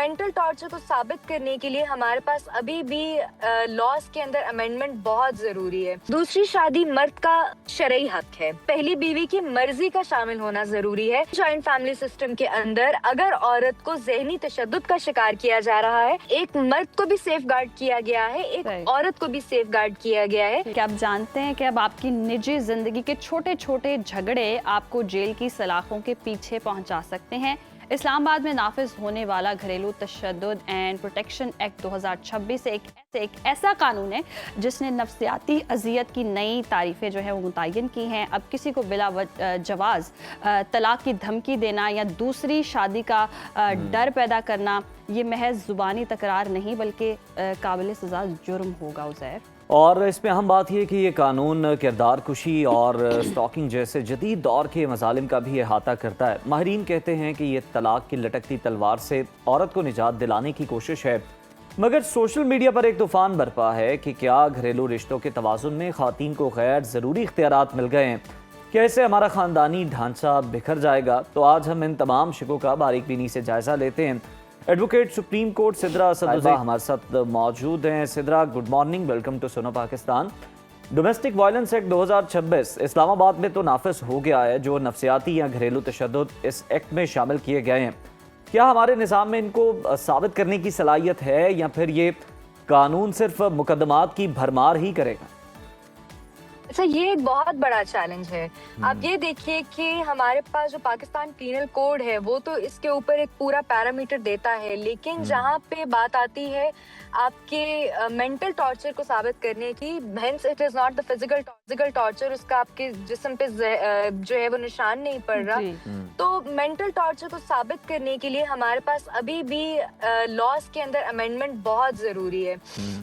Mental torture को साबित करने के लिए हमारे पास अभी भी लॉज के अंदर अमेंडमेंट बहुत जरूरी है। दूसरी शादी मर्द का शरई हक है। पहली बीवी की मर्जी का शामिल होना जरूरी है। जॉइंट फैमिली सिस्टम के अंदर अगर औरत को ज़हनी तशद्दुद का शिकार किया जा रहा है, एक मर्द को भी सेफ गार्ड किया गया है, एक औरत को भी सेफ गार्ड किया गया है। क्या आप जानते हैं कि अब आपकी निजी जिंदगी के छोटे छोटे झगड़े आपको जेल की सलाखों के पीछे पहुंचा सकते हैं। इस्लामाबाद में नाफिज होने वाला घरेलू तशद्दुद एंड प्रोटेक्शन एक्ट 2026 एक ऐसा कानून है जिसने नफ्सियाती अजियत की नई तारीफें जो है वो मुतय्यन की हैं। अब किसी को बिला जवाज तलाक की धमकी देना या दूसरी शादी का डर पैदा करना ये महज ज़ुबानी तकरार नहीं बल्कि काबिल सज़ा जुर्म होगा। उज़ैर, और इसमें अहम बात यह कि ये कानून किरदार कुशी और स्टॉकिंग जैसे जदीद दौर के मसालिम का भी अहाता करता है। माहिरीन कहते हैं कि ये तलाक की लटकती तलवार से औरत को निजात दिलाने की कोशिश है, मगर सोशल मीडिया पर एक तूफान बरपा है कि क्या घरेलू रिश्तों के तवाज़ुन में ख़वातीन को गैर ज़रूरी इख्तियारात मिल गए हैं, कैसे हमारा ख़ानदानी ढांचा बिखर जाएगा। तो आज हम इन तमाम शिकों का बारीक बीनी से जायज़ा लेते हैं। एडवोकेट सुप्रीम कोर्ट सिद्रा असदुज़्ज़ा हमारे साथ मौजूद हैं। Sidra, good morning, welcome to Suno Pakistan. Domestic violence act 2026 Islamabad में तो नाफिज हो गया है, जो नफ्सियाती या घरेलू तशद्दुद इस एक्ट में शामिल किए गए हैं। क्या हमारे निज़ाम में इनको साबित करने की सलाहियत है या फिर ये कानून सिर्फ मुकदमात की भरमार ही करेगा? अच्छा, ये एक बहुत बड़ा चैलेंज है। आप ये देखिए कि हमारे पास जो पाकिस्तान पीनल कोड है वो तो इसके ऊपर एक पूरा पैरामीटर देता है, लेकिन जहाँ पे बात आती है आपके मेंटल टॉर्चर को साबित करने की, hence it is not the physical torture, उसका आपके जिस्म पे जो है वो निशान नहीं पड़ रहा। तो मेंटल टॉर्चर को साबित करने के लिए हमारे पास अभी भी लॉज के अंदर अमेंडमेंट बहुत जरूरी है।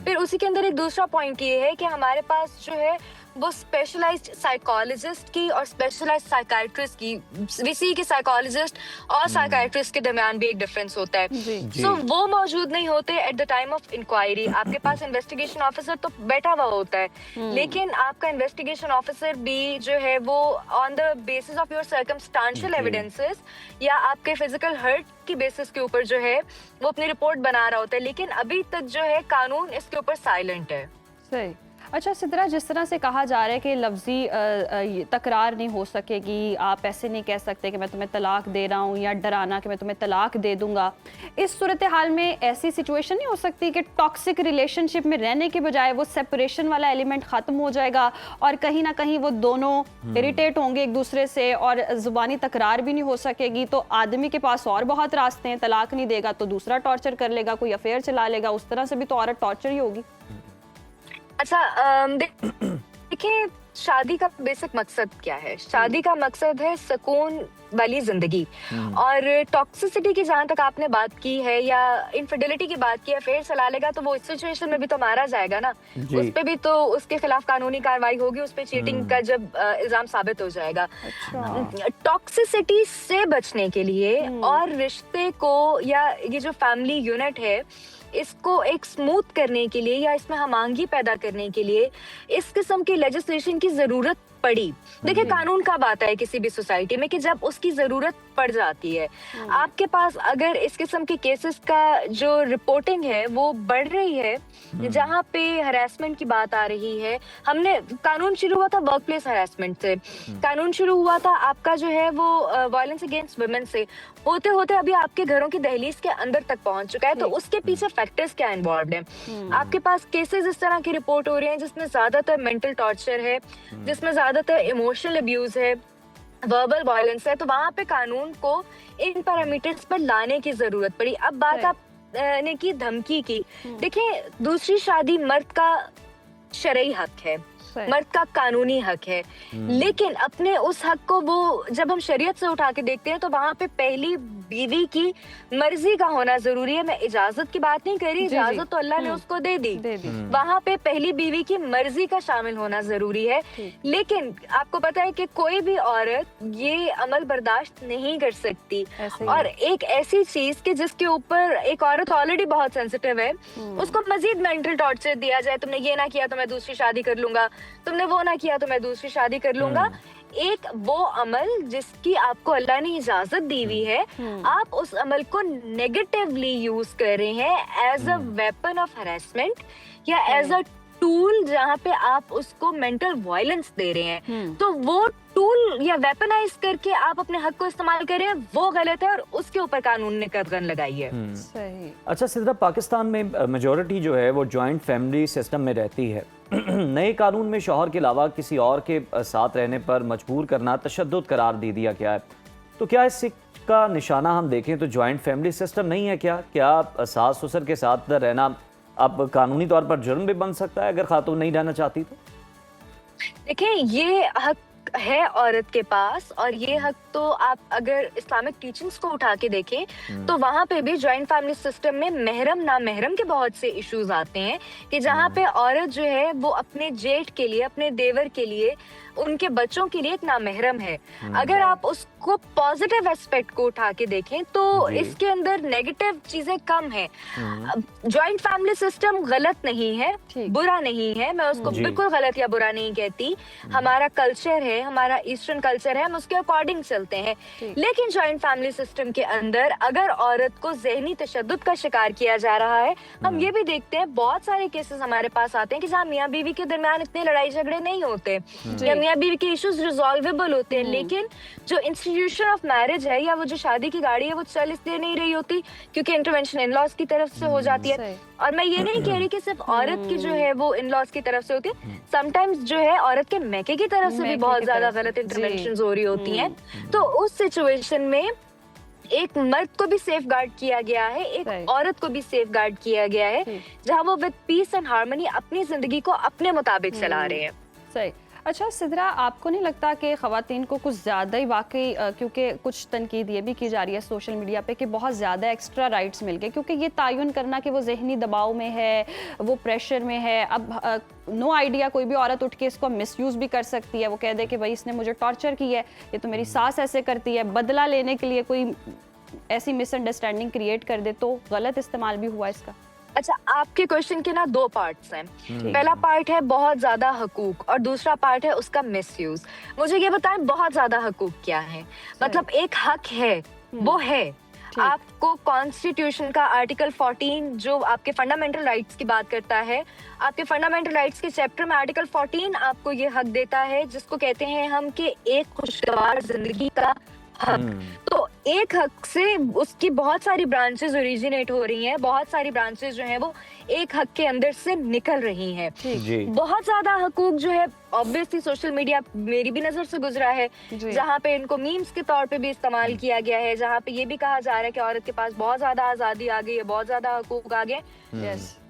फिर उसी के अंदर एक दूसरा पॉइंट ये है कि हमारे पास जो है वो स्पेशलाइज्ड साइकोलॉजिस्ट की और स्पेशलाइज्ड साइकाइट्रिस्ट की, वीसी के साइकोलॉजिस्ट और साइकाइट्रिस्ट के दरमियान भी एक डिफरेंस होता है। सो वो मौजूद नहीं होते at the time of inquiry. आपके पास इन्वेस्टिगेशन ऑफिसर तो बैठा हुआ होता है, लेकिन आपका इन्वेस्टिगेशन ऑफिसर भी जो है वो on the basis of your circumstantial evidences या आपके फिजिकल हर्ट की बेसिस के ऊपर जो है वो अपनी रिपोर्ट बना रहा होता है। लेकिन अभी तक जो है कानून इसके ऊपर साइलेंट है। सही। अच्छा सिद्रा, जिस तरह से कहा जा रहा है कि लफ्जी तकरार नहीं हो सकेगी, आप ऐसे नहीं कह सकते कि मैं तुम्हें तलाक दे रहा हूँ या डराना कि मैं तुम्हें तलाक दे दूंगा, इस सूरत हाल में ऐसी सिचुएशन नहीं हो सकती कि टॉक्सिक रिलेशनशिप में रहने के बजाय वो सेपरेशन वाला एलिमेंट ख़त्म हो जाएगा और कहीं ना कहीं वो दोनों इरिटेट होंगे एक दूसरे से और ज़ुबानी तकरार भी नहीं हो सकेगी? तो आदमी के पास और बहुत रास्ते हैं, तलाक नहीं देगा तो दूसरा टॉर्चर कर लेगा, कोई अफेयर चला लेगा, उस तरह से भी तो औरत टॉर्चर ही होगी। अच्छा, देखिए शादी का बेसिक मकसद क्या है? शादी का मकसद है सुकून वाली जिंदगी। और टॉक्सिसिटी की जहाँ तक आपने बात की है या इनफिडेलिटी की बात की है, फिर चला लेगा तो वो इस सिचुएशन में भी तो मारा जाएगा ना, उस पे भी तो उसके खिलाफ कानूनी कार्रवाई होगी, उस पे चीटिंग का जब इल्जाम साबित हो जाएगा। टॉक्सिसिटी से बचने के लिए और रिश्ते को या ये जो फैमिली यूनिट है इसको एक स्मूथ करने के लिए या इसमें हमांगी पैदा करने के लिए इस किस्म की लेजिस्लेशन की जरूरत पड़ी। देखिए, कानून कब आता है किसी भी सोसाइटी में कि जब उसकी जरूरत पड़ जाती है। आपके पास अगर इस किस्म के केसेस का जो रिपोर्टिंग है वो बढ़ रही है, जहाँ पे हरासमेंट की बात आ रही है, हमने कानून शुरू हुआ था वर्क प्लेस हरासमेंट से, कानून शुरू हुआ था आपका जो है वो वायलेंस अगेंस्ट वुमेन से, होते होते अभी आपके घरों की दहलीज के अंदर तक पहुंच चुका है। तो उसके पीछे फैक्टर्स क्या इन्वॉल्व हैं? आपके पास केसेस इस तरह की रिपोर्ट हो रहे हैं जिसमें ज्यादातर मेंटल टॉर्चर है, जिसमें ज्यादातर इमोशनल अब्यूज है, वर्बल वायलेंस है। तो वहां पे कानून को इन पैरामीटर्स पर लाने की जरूरत पड़ी। अब बात आप ने की धमकी की, देखिए दूसरी शादी मर्द का शरई हक है, मर्द का कानूनी हक है, लेकिन अपने उस हक को वो जब हम शरीयत से उठा के देखते हैं तो वहां पे पहली बीवी की मर्जी का होना जरूरी है। मैं इजाजत की बात नहीं कर रही, इजाजत तो अल्लाह ने उसको दे दी, वहां पे पहली बीवी की मर्जी का शामिल होना जरूरी है। लेकिन आपको पता है कि कोई भी औरत ये अमल बर्दाश्त नहीं कर सकती, और एक ऐसी चीज कि जिसके ऊपर एक औरत ऑलरेडी बहुत सेंसिटिव है, उसको मजीद मेंटल टॉर्चर दिया जाए, तुमने ये ना किया तो मैं दूसरी शादी कर लूंगा, तुमने वो ना किया तो मैं दूसरी शादी कर लूंगा। एक वो अमल जिसकी आपको अल्लाह ने इजाजत दी हुई है, आप उस अमल को नेगेटिवली यूज कर रहे हैं as a weapon of harassment या एज अ टूल जहाँ पे आप उसको मेंटल वायलेंस दे रहे हैं। तो वो टूल या वेपनाइज करके आप अपने हक को इस्तेमाल कर रहे हैं, वो गलत है और उसके ऊपर कानून ने कदगन लगाई है। सही। अच्छा सिद्रा, पाकिस्तान में मेजॉरिटी जो है वो जॉइंट फैमिली सिस्टम में रहती है। नए कानून में शौहर के अलावा किसी और के साथ रहने पर मजबूर करना तशद्दुद करार दे दिया गया है। तो क्या इस का निशाना हम देखें तो जॉइंट फैमिली सिस्टम नहीं है क्या? क्या सास ससुर के साथ रहना अब कानूनी तौर पर जुर्म भी बन सकता है अगर खातून नहीं रहना चाहती तो? देखिए, ये हक है औरत के पास, और ये हक तो आप अगर इस्लामिक टीचिंग्स को उठा के देखें तो वहाँ पे भी जॉइंट फैमिली सिस्टम में महरम ना महरम के बहुत से इश्यूज आते हैं कि जहाँ पे औरत जो है वो अपने जेठ के लिए, अपने देवर के लिए, उनके बच्चों के लिए एक नामहरम है। अगर आप उसको पॉजिटिव एस्पेक्ट को उठा के देखें तो इसके अंदर नेगेटिव चीजें कम है। जॉइंट फैमिली सिस्टम गलत नहीं है, बुरा नहीं है, मैं उसको बिल्कुल गलत या बुरा नहीं कहती। हमारा कल्चर है, हमारा ईस्टर्न कल्चर है, हम उसके अकॉर्डिंग चलते हैं। लेकिन जॉइंट फैमिली सिस्टम के अंदर अगर औरत को ज़हनी तशद्दुद का शिकार किया जा रहा है, हम ये भी देखते हैं बहुत सारे केसेस हमारे पास आते हैं कि जहाँ मियाँ बीवी के दरमियान इतने लड़ाई झगड़े नहीं होते या मियाँ बीवी के इश्यूज रिजॉल्वेबल होते हैं, लेकिन जो इंस्टीट्यूशन ऑफ मैरिज है या वो जो शादी की गाड़ी है वो चल इसलिए नहीं रही होती क्योंकि इंटरवेंशन इन लॉज की तरफ से हो जाती है। और मैं ये नहीं कह रही कि सिर्फ औरत की जो है वो इन लॉज की तरफ से होती है, समटाइम्स जो है औरत के मैके की तरफ से भी बहुत ज्यादा गलत इंटरवेंशन हो रही होती हैं। तो उस सिचुएशन में एक मर्द को भी सेफ गार्ड किया गया है, एक औरत को भी सेफ गार्ड किया गया है, जहाँ वो विद पीस एंड हार्मनी अपनी जिंदगी को अपने मुताबिक चला रहे हैं। सही। अच्छा सिद्रा, आपको नहीं लगता कि ख़वातीन को कुछ ज़्यादा ही वाकई, क्योंकि कुछ तनकीद ये भी की जा रही है सोशल मीडिया पे कि बहुत ज़्यादा एक्स्ट्रा राइट्स मिल गए, क्योंकि ये तायुन करना कि वो ज़हनी दबाव में है, वो प्रेशर में है। अब नो आइडिया कोई भी औरत उठ के इसको मिसयूज़ भी कर सकती है, वो कह दे कि भाई इसने मुझे टॉर्चर की है, ये तो मेरी सास ऐसे करती है, बदला लेने के लिए कोई ऐसी मिसअंडरस्टैंडिंग क्रिएट कर दे, तो गलत इस्तेमाल भी हुआ इसका। अच्छा, आपके क्वेश्चन के ना दो पार्ट्स हैं। पहला पार्ट है बहुत ज्यादा हकूक और दूसरा पार्ट है उसका मिसयूज। मुझे ये बताएं बहुत ज्यादा हकूक क्या है? मतलब एक हक है, वो है आपको कॉन्स्टिट्यूशन का आर्टिकल 14 जो आपके फंडामेंटल राइट्स की बात करता है, आपके फंडामेंटल राइट्स के चैप्टर में आर्टिकल 14 आपको ये हक देता है जिसको कहते हैं हम कि एक खुशगवार जिंदगी का हक। तो एक हक से उसकी बहुत सारी ब्रांचेस ओरिजिनेट हो रही हैं, बहुत सारी ब्रांचेस जो हैं वो एक हक के अंदर से निकल रही हैं। बहुत ज्यादा हकूक जो है ऑब्वियसली सोशल मीडिया मेरी भी नजर से गुजरा है, जहाँ पे इनको मीम्स के तौर पे भी इस्तेमाल किया गया है, जहाँ पे ये भी कहा जा रहा है कि औरत के पास बहुत ज्यादा आजादी आ गई है, बहुत ज्यादा हकूक आ गए।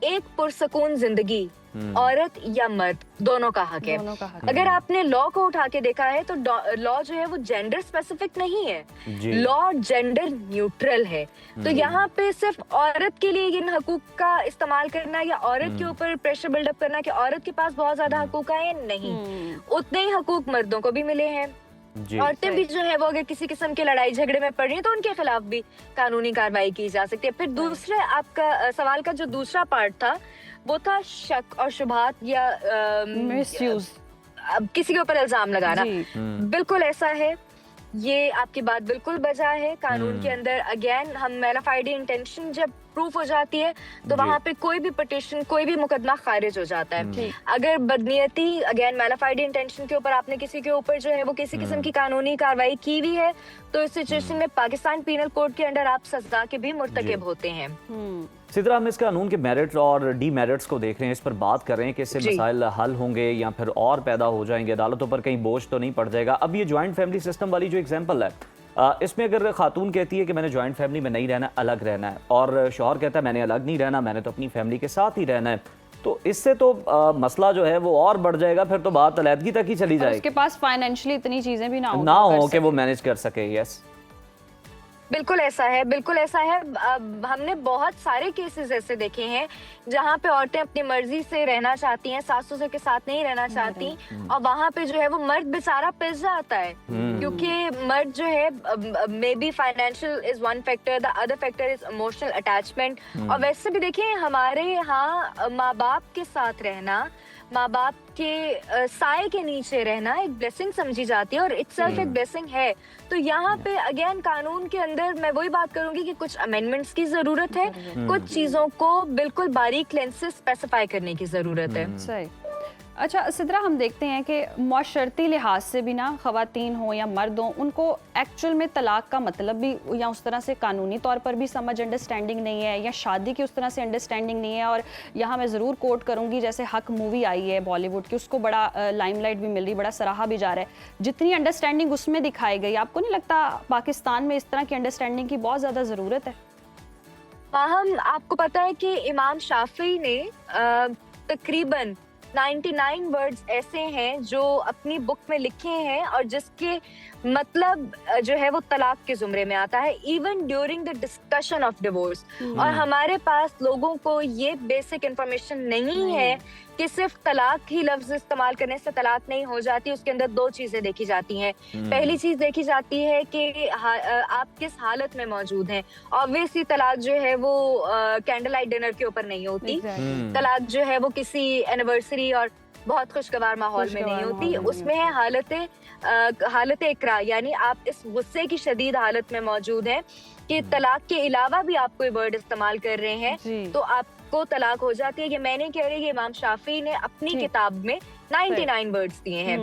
एक पुरसकून जिंदगी औरत या मर्द दोनों का हक है। अगर आपने लॉ को उठा के देखा है तो लॉ जो है वो जेंडर स्पेसिफिक नहीं है, लॉ जेंडर न्यूट्रल है। तो यहाँ पे सिर्फ औरत के लिए इन हकूक का इस्तेमाल करना या औरत के ऊपर प्रेशर बिल्डअप करना कि औरत के पास बहुत ज्यादा हकूक है, नहीं, उतने ही हकूक मर्दों को भी मिले हैं। औरतें भी जो है वो अगर किसी किस्म के लड़ाई झगड़े में पड़ रही है तो उनके खिलाफ भी कानूनी कार्रवाई की जा सकती है। फिर दूसरे आपका सवाल का जो दूसरा पार्ट था वो था शक और शुभात या मिसयूज, किसी के ऊपर इल्जाम लगाना। बिल्कुल ऐसा है, ये आपकी बात बिल्कुल बजा है। कानून के अंदर अगेन हम मैलाफाइड इंटेंशन जब प्रूफ हो जाती है तो वहाँ पे कोई भी पिटिशन, कोई भी मुकदमा खारिज हो जाता है। अगर बदनीयती अगेन मैलाफाइड इंटेंशन के ऊपर आपने किसी के ऊपर जो है वो किसी किस्म की कानूनी कार्रवाई की हुई है तो इस सिचुएशन में पाकिस्तान पीनल कोड के अंडर आप सजा के भी मुर्तकिब होते हैं। सिद्रा, हम इस कानून के मेरिट्स और डीमेरिट्स को देख रहे हैं, इस पर बात कर रहे हैं कि इससे मसाइल हल होंगे या फिर और पैदा हो जाएंगे, अदालतों पर कहीं बोझ तो नहीं पड़ जाएगा। अब ये जॉइंट फैमिली सिस्टम वाली जो एग्जांपल है, इसमें अगर खातून कहती है कि मैंने जॉइंट फैमिली में नहीं रहना, अलग रहना है, और शौहर कहता है मैंने अलग नहीं रहना, मैंने तो अपनी फैमिली के साथ ही रहना है, तो इससे तो मसला जो है वो और बढ़ जाएगा, फिर तो बात अलहदगी तक ही चली जाएगी। उसके पास फाइनेंशियली इतनी चीजें भी ना हो कि वो मैनेज कर सके। यस, बिल्कुल ऐसा है, बिल्कुल ऐसा है। हमने बहुत सारे केसेस ऐसे देखे हैं जहाँ पे औरतें अपनी मर्जी से रहना चाहती हैं, सास ससुर के साथ नहीं रहना चाहती, और वहाँ पे जो है वो मर्द बेचारा पिस जाता है। क्योंकि मर्द जो है may be financial is one factor, the other factor is emotional attachment. और वैसे भी देखिए हमारे यहाँ माँ बाप के साथ रहना, माँ बाप के साए के नीचे रहना एक ब्लेसिंग समझी जाती है और इटसेल्फ एक ब्लेसिंग है। तो यहाँ पे अगेन कानून के अंदर मैं वही बात करूंगी कि कुछ अमेंडमेंट्स की जरूरत है, कुछ चीजों को बिल्कुल बारीक लेंस से स्पेसिफाई करने की जरूरत है। सही। अच्छा सिद्रा, हम देखते हैं कि माशरती लिहाज से भी ना ख़वातीन हो या मर्द हो, उनको एक्चुअल में तलाक का मतलब भी या उस तरह से कानूनी तौर पर भी समझ अंडरस्टैंडिंग नहीं है, या शादी की उस तरह से अंडरस्टैंडिंग नहीं है। और यहाँ मैं ज़रूर कोट करूँगी, जैसे हक मूवी आई है बॉलीवुड की, उसको बड़ा लाइमलाइट भी मिल रही, बड़ा सराहा भी जा रहा है। जितनी अंडरस्टैंडिंग उसमें दिखाई गई, आपको नहीं लगता पाकिस्तान में इस तरह की अंडरस्टैंडिंग की बहुत ज़्यादा ज़रूरत है? हम आपको पता है कि इमाम शाफी ने तकरीबन 99 वर्ड्स ऐसे हैं जो अपनी बुक में लिखे हैं और जिसके मतलब जो है वो तलाक के जुमरे में आता है, even during the discussion of divorce. और हमारे पास लोगों को ये बेसिक इंफॉर्मेशन नहीं है कि सिर्फ तलाक ही लफ्ज इस्तेमाल करने से तलाक नहीं हो जाती, उसके अंदर दो चीजें देखी जाती हैं। पहली चीज देखी जाती है कि आप किस हालत में मौजूद हैं। ऑब्वियसली तलाक जो है वो कैंडल लाइट डिनर के ऊपर नहीं होती। तलाक जो है वो किसी एनिवर्सरी और बहुत खुशगवार माहौल में नहीं होती, उसमें है हालत इकरा, यानी आप इस गुस्से की शदीद हालत में मौजूद हैं कि तलाक के अलावा भी आप कोई वर्ड इस्तेमाल कर रहे हैं तो आपको तलाक हो जाती है। ये मैं नहीं कह रही, इमाम शाफी ने अपनी किताब में 99 वर्ड्स दिए हैं।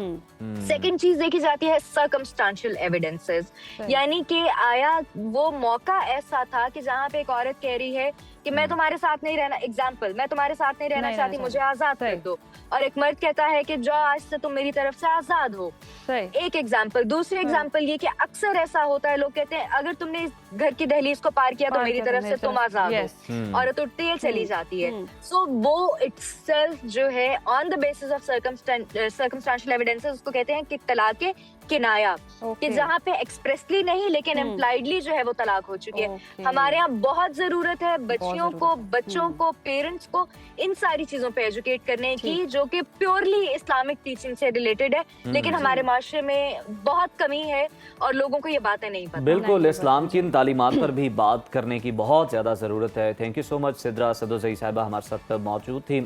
सेकंड चीज देखी जाती है सर्कमस्टांशियल एविडेंसेस, यानी कि आया वो मौका ऐसा था कि जहाँ पे एक औरत कह रही है कि मैं तुम्हारे साथ नहीं रहना, एग्जाम्पल, मैं तुम्हारे साथ नहीं रहना चाहती, मुझे आजाद कर दो। और एक मर्द कहता है कि जो आज से तुम मेरी तरफ से आजाद हो। एक एग्जाम्पल। दूसरी एग्जाम्पल ये कि अक्सर ऐसा होता है, लोग कहते हैं अगर तुमने इस घर की दहलीज को पार किया तो मेरी तरफ से तुम आजाद हो, औरत उठती है चली जाती है। सो वो इटसेल्फ जो है on the basis of circumstantial evidences उसको कहते हैं कि तलाक के किनाया, कि जहाँ पे एक्सप्रेसली नहीं लेकिन इम्प्लाइडली जो है वो तलाक हो चुकी है। हमारे यहाँ बहुत जरूरत है बच्चों को पेरेंट्स को इन सारी चीजों पे एजुकेट करने की, जो कि प्योरली इस्लामिक टीचिंग से रिलेटेड है, लेकिन हमारे माशरे में बहुत कमी है और लोगों को ये बातें नहीं पता। बिल्कुल, इस्लाम की इन तालीमात पर भी बात करने की बहुत ज्यादा जरूरत है। Thank you so much Sidra Sadozai साहिबा हमारे साथ मौजूद थी।